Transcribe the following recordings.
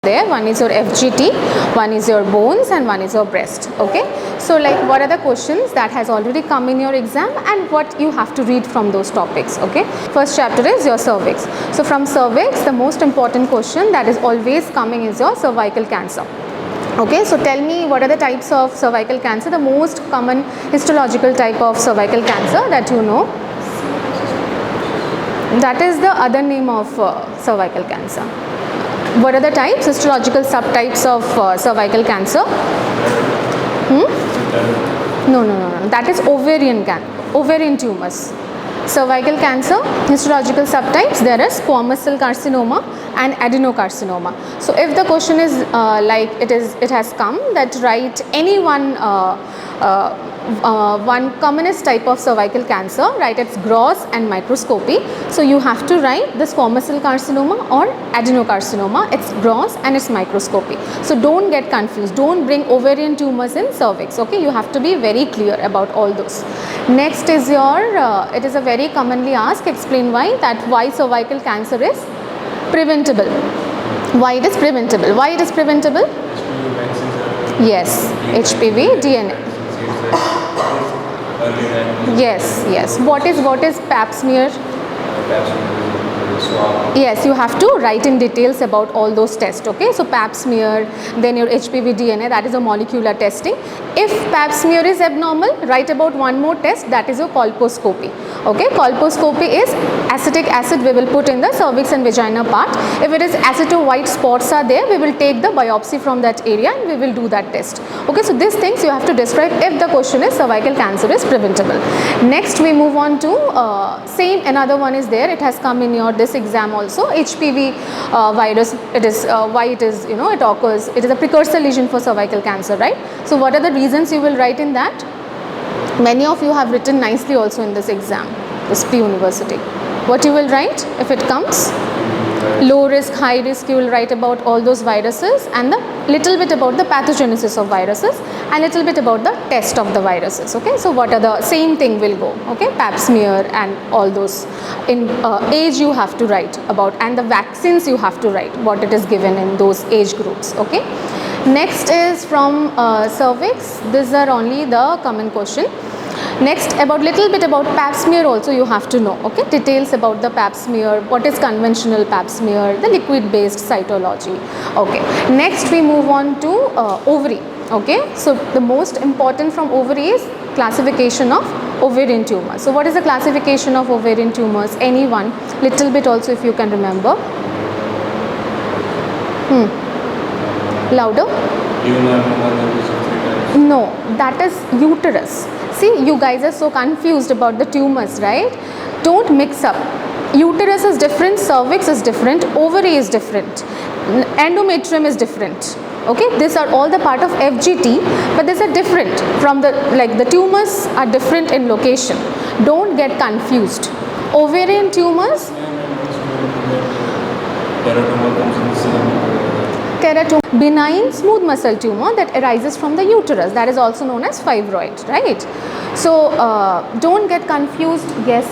there. One is your FGT, one is your bones, and one is your breast. Okay, so like what are the questions that has already come in your exam and what you have to read from those topics. Okay, first chapter is your cervix. So from cervix, the most important question that is always coming is your cervical cancer. Okay, so tell me what are the types of cervical cancer, the most common histological type of cervical cancer that you know. That is the other name of cervical cancer. What are the types, histological subtypes of cervical cancer? No, that is ovarian tumors. Cervical cancer, histological subtypes, there is squamous cell carcinoma and adenocarcinoma. So if the question is like it has come that write any one commonest type of cervical cancer, right? It's gross and microscopy. So you have to write the squamous cell carcinoma or adenocarcinoma. It's gross and it's microscopy. So don't get confused. Don't bring ovarian tumors in cervix. Okay, you have to be very clear about all those. Next is your, it is a very commonly asked, explain why cervical cancer is preventable. Why it is preventable? Why it is preventable? Yes, HPV DNA. Yes. What is Pap Smear? Yes, you have to write in details about all those tests. Okay, so Pap Smear, then your HPV DNA, that is a molecular testing. If Pap Smear is abnormal, write about one more test, that is your colposcopy. Okay, colposcopy is acetic acid we will put in the cervix and vagina part. If it is aceto-white spots are there, we will take the biopsy from that area and we will do that test. Okay, so these things you have to describe if the question is cervical cancer is preventable. Next we move on to same, another one is there, it has come in your this exam also, HPV virus. It is why it is, you know, it occurs, it is a precursor lesion for cervical cancer, right? So what are the reasons you will write in that? Many of you have written nicely also in this exam, this pre-university. What you will write if it comes? Low risk, high risk, you will write about all those viruses and the little bit about the pathogenesis of viruses and little bit about the test of the viruses. Okay, so what are the same thing will go. Okay, Pap Smear and all those. In age you have to write about, and the vaccines you have to write what it is given in those age groups. Okay, next is from cervix. These are only the common question. Next, about little bit about Pap Smear also you have to know. Okay, details about the Pap Smear, what is conventional Pap Smear, the liquid based cytology. Okay, next we move on to ovary. Okay, so the most important from ovary is classification of ovarian tumor. So what is the classification of ovarian tumors? Anyone, little bit also if you can remember. Louder. No, that is uterus. See, you guys are so confused about the tumors, right? Don't mix up. Uterus is different, cervix is different, ovary is different, endometrium is different. Okay, these are all the part of FGT, but these are different from the, like the tumors are different in location. Don't get confused. Ovarian tumors, teratoma, benign smooth muscle tumor that arises from the uterus, that is also known as fibroid, right? So don't get confused. Yes,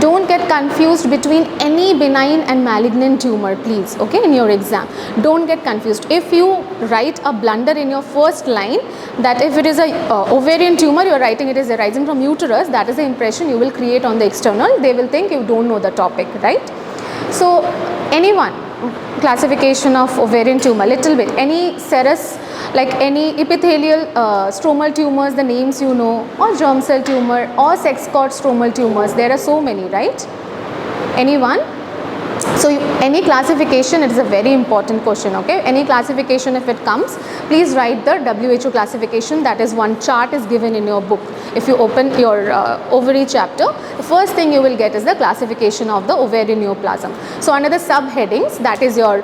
don't get confused between any benign and malignant tumor, please. Okay, in your exam, don't get confused. If you write a blunder in your first line that if it is a ovarian tumor, you are writing it is arising from uterus, that is the impression you will create on the external. They will think you don't know the topic, right? So anyone, classification of ovarian tumor, little bit, any serous, like any epithelial stromal tumors, the names you know, or germ cell tumor or sex cord stromal tumors, there are so many, right? Anyone? So any classification, it is a very important question. Okay, any classification if it comes, please write the WHO classification. That is one chart is given in your book. If you open your ovary chapter, the first thing you will get is the classification of the ovarian neoplasm. So under the subheadings, that is your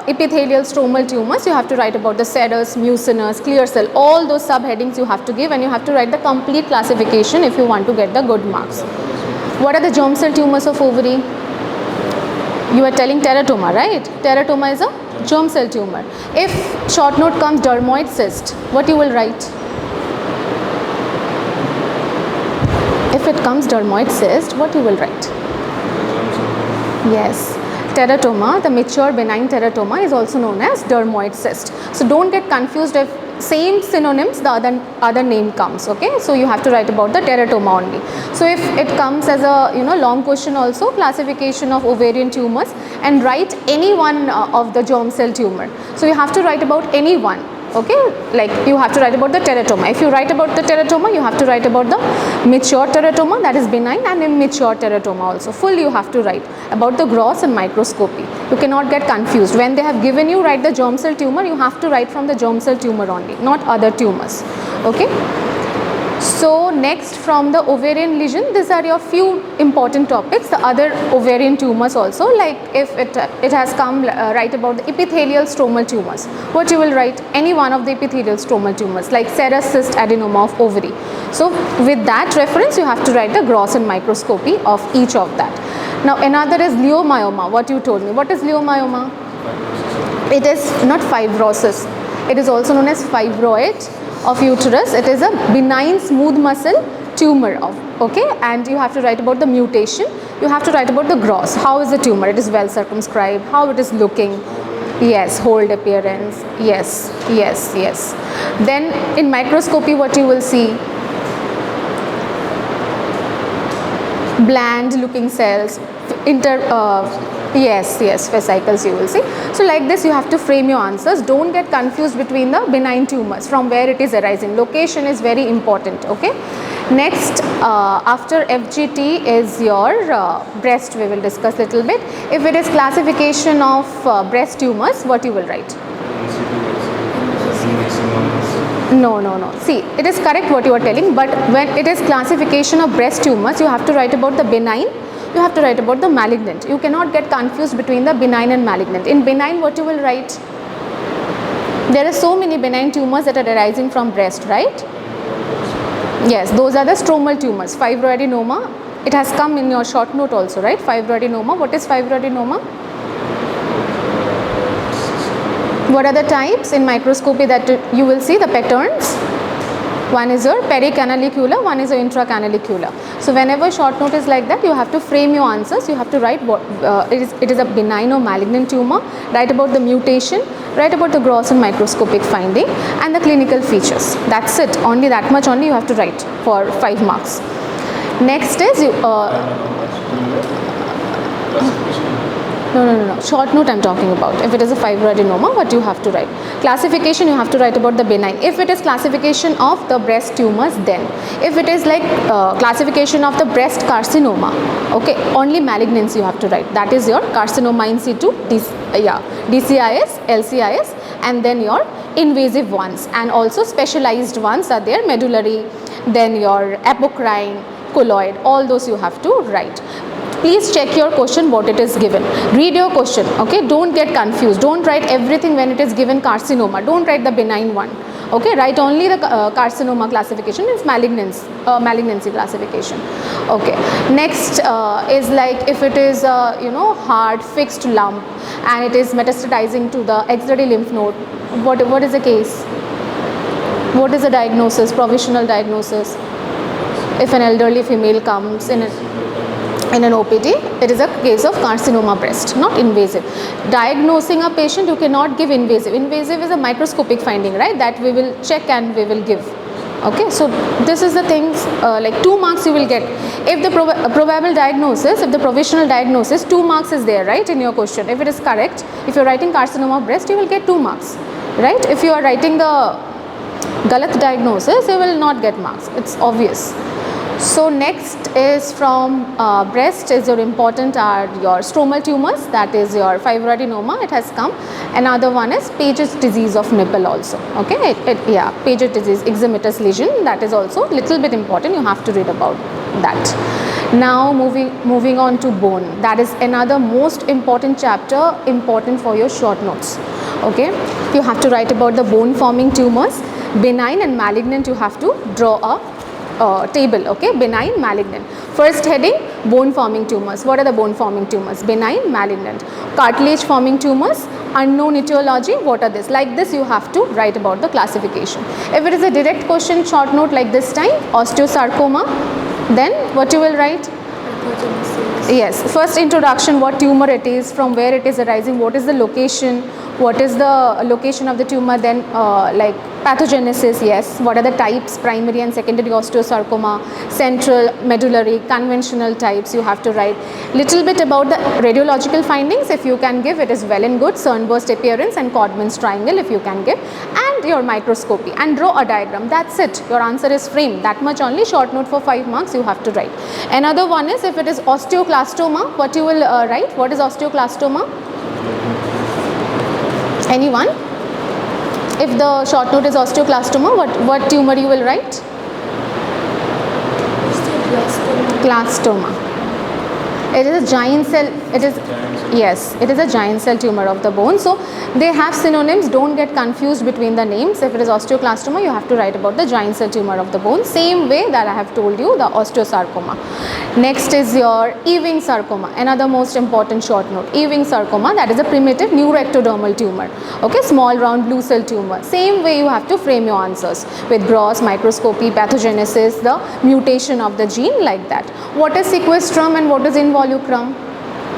epithelial stromal tumors, you have to write about the serous, mucinous, clear cell, all those subheadings you have to give, and you have to write the complete classification if you want to get the good marks. What are the germ cell tumors of ovary? You are telling teratoma, right? Teratoma is a germ cell tumor. If short note comes dermoid cyst, what you will write? If it comes dermoid cyst, what you will write? Yes. Teratoma, the mature benign teratoma, is also known as dermoid cyst. So don't get confused if same synonyms the other name comes, okay. So you have to write about the teratoma only. So if it comes as a long question also, classification of ovarian tumors, and write any one of the germ cell tumor. So you have to write about any one, okay, like you have to write about the teratoma. If you write about the teratoma, you have to write about the mature teratoma, that is benign, and immature teratoma also. Full you have to write about the gross and microscopy. You cannot get confused. When they have given you write the germ cell tumor, you have to write from the germ cell tumor only, not other tumors, okay. So next, from the ovarian lesion, these are your few important topics. The other ovarian tumors also, like if it has come, write about the epithelial stromal tumors. What you will write? Any one of the epithelial stromal tumors like serous cyst adenoma of ovary. So with that reference, you have to write the gross and microscopy of each of that. Now another is leiomyoma. What you told me? What is leiomyoma? It is not fibrosis. It is also known as fibroid of uterus. It is a benign smooth muscle tumor of, okay, and you have to write about the mutation. You have to write about the gross. How is the tumor? It is well circumscribed. How it is looking? Yes, hold appearance. Yes, yes, yes. Then in microscopy, what you will see? Bland looking cells, yes, vesicles you will see. So like this you have to frame your answers. Don't get confused between the benign tumors, from where it is arising. Location is very important, okay. Next, after FGT is your breast. We will discuss little bit. If it is classification of breast tumors, what you will write? No. See, it is correct what you are telling, but when it is classification of breast tumors, you have to write about the benign, you have to write about the malignant. You cannot get confused between the benign and malignant. In benign, what you will write? There are so many benign tumors that are arising from breast, right? Yes, those are the stromal tumors. Fibroadenoma, it has come in your short note also, right? Fibroadenoma. What is fibroadenoma? What are the types in microscopy that you will see the patterns? One is your pericanalicular, one is your intracanalicula. So whenever short note is like that, you have to frame your answers. You have to write what it is a benign or malignant tumor, write about the mutation, write about the gross and microscopic finding, and the clinical features. That's it. Only that much only you have to write for 5 marks. Next is No. Short note I am talking about. If it is a fibroadenoma, what you have to write? Classification, you have to write about the benign. If it is classification of the breast tumors, then. If it is like classification of the breast carcinoma, okay, only malignancy you have to write. That is your carcinoma in situ, DCIS, LCIS, and then your invasive ones. And also specialized ones are there, medullary, then your apocrine, colloid, all those you have to write. Please check your question what it is given. Read your question, okay. Don't get confused. Don't write everything when it is given carcinoma. Don't write the benign one, okay. Write only the carcinoma classification, means malignancy classification, okay. Next is like if it is hard fixed lump and it is metastatizing to the axillary lymph node. What is the case? What is the diagnosis? Provisional diagnosis. If an elderly female comes in an OPD, it is a case of carcinoma breast, not invasive. Diagnosing a patient, you cannot give invasive. Invasive is a microscopic finding, right? That we will check and we will give. Okay, so this is the things like 2 marks you will get. If the probable diagnosis, if the provisional diagnosis, 2 marks is there, right, in your question. If it is correct, if you are writing carcinoma breast, you will get 2 marks, right? If you are writing the galat diagnosis, you will not get marks. It's obvious. So next is from breast is your important are your stromal tumors, that is your fibroadenoma, it has come. Another one is Paget's disease of nipple also, okay, Paget's disease, eczematous lesion, that is also little bit important, you have to read about that. Now moving on to bone, that is another most important chapter, important for your short notes, okay. You have to write about the bone forming tumors, benign and malignant, you have to draw a table, okay, benign, malignant. First heading, bone forming tumors. What are the bone forming tumors? Benign, malignant. Cartilage forming tumors, unknown etiology, what are this? Like this you have to write about the classification. If it is a direct question, short note like this time, osteosarcoma, then what you will write? Yes, first introduction, what tumor it is, from where it is arising, what is the location, what is the location of the tumor, then like pathogenesis, yes, what are the types, primary and secondary osteosarcoma, central, medullary, conventional types, you have to write. Little bit about the radiological findings, if you can give, it is well and good, Cernburst appearance and Codman's triangle if you can give, and your microscopy, and draw a diagram, that's it, your answer is framed, that much only, short note for 5 marks you have to write. Another one is, if it is osteoclastoma, what you will write, what is osteoclastoma? Anyone? If the short note is osteoclastoma, what tumor you will write? Clastoma. It is a giant cell, it is, yes, it is a giant cell tumor of the bone. So they have synonyms, don't get confused between the names. If it is osteoclastoma, you have to write about the giant cell tumor of the bone, same way that I have told you the osteosarcoma. Next is your Ewing sarcoma, another most important short note. Ewing sarcoma, that is a primitive neuroectodermal tumor, okay, small round blue cell tumor. Same way you have to frame your answers with gross, microscopy, pathogenesis, the mutation of the gene, like that. What is sequestrum and what is involucrum?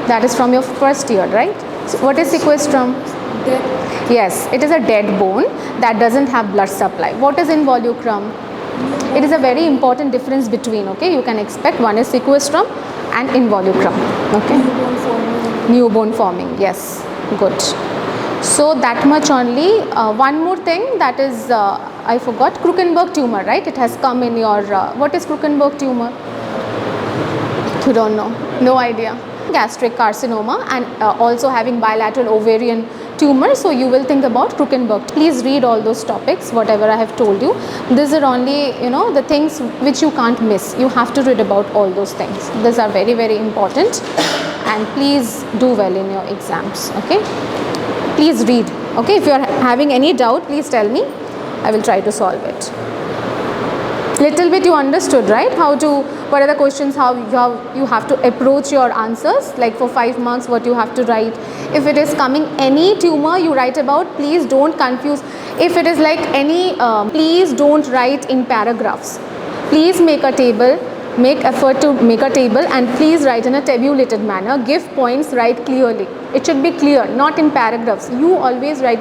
That is from your first year, right? So what is sequestrum? Dead. Yes, it is a dead bone that doesn't have blood supply. What is involucrum? It is a very important difference between, okay, you can expect, one is sequestrum and involucrum, okay. Newborn forming. Newborn forming, yes, good. So that much only. One more thing, that is, I forgot, Krukenberg tumor, right? It has come in your, what is Krukenberg tumor? You don't know, no idea. Gastric carcinoma, and also having bilateral ovarian tumor, so you will think about Krukenberg. Please read all those topics, whatever I have told you. These are only, you know, the things which you can't miss. You have to read about all those things. These are very, very important, and please do well in your exams, okay? Please read, okay? If you are having any doubt, please tell me. I will try to solve it. Little bit you understood, right? How to, what are the questions, how you have to approach your answers, like for 5 marks what you have to write. If it is coming any tumor you write about, please don't confuse. If it is like any, please don't write in paragraphs. Please make a table, make effort to make a table, and please write in a tabulated manner. Give points, write clearly. It should be clear, not in paragraphs. You always write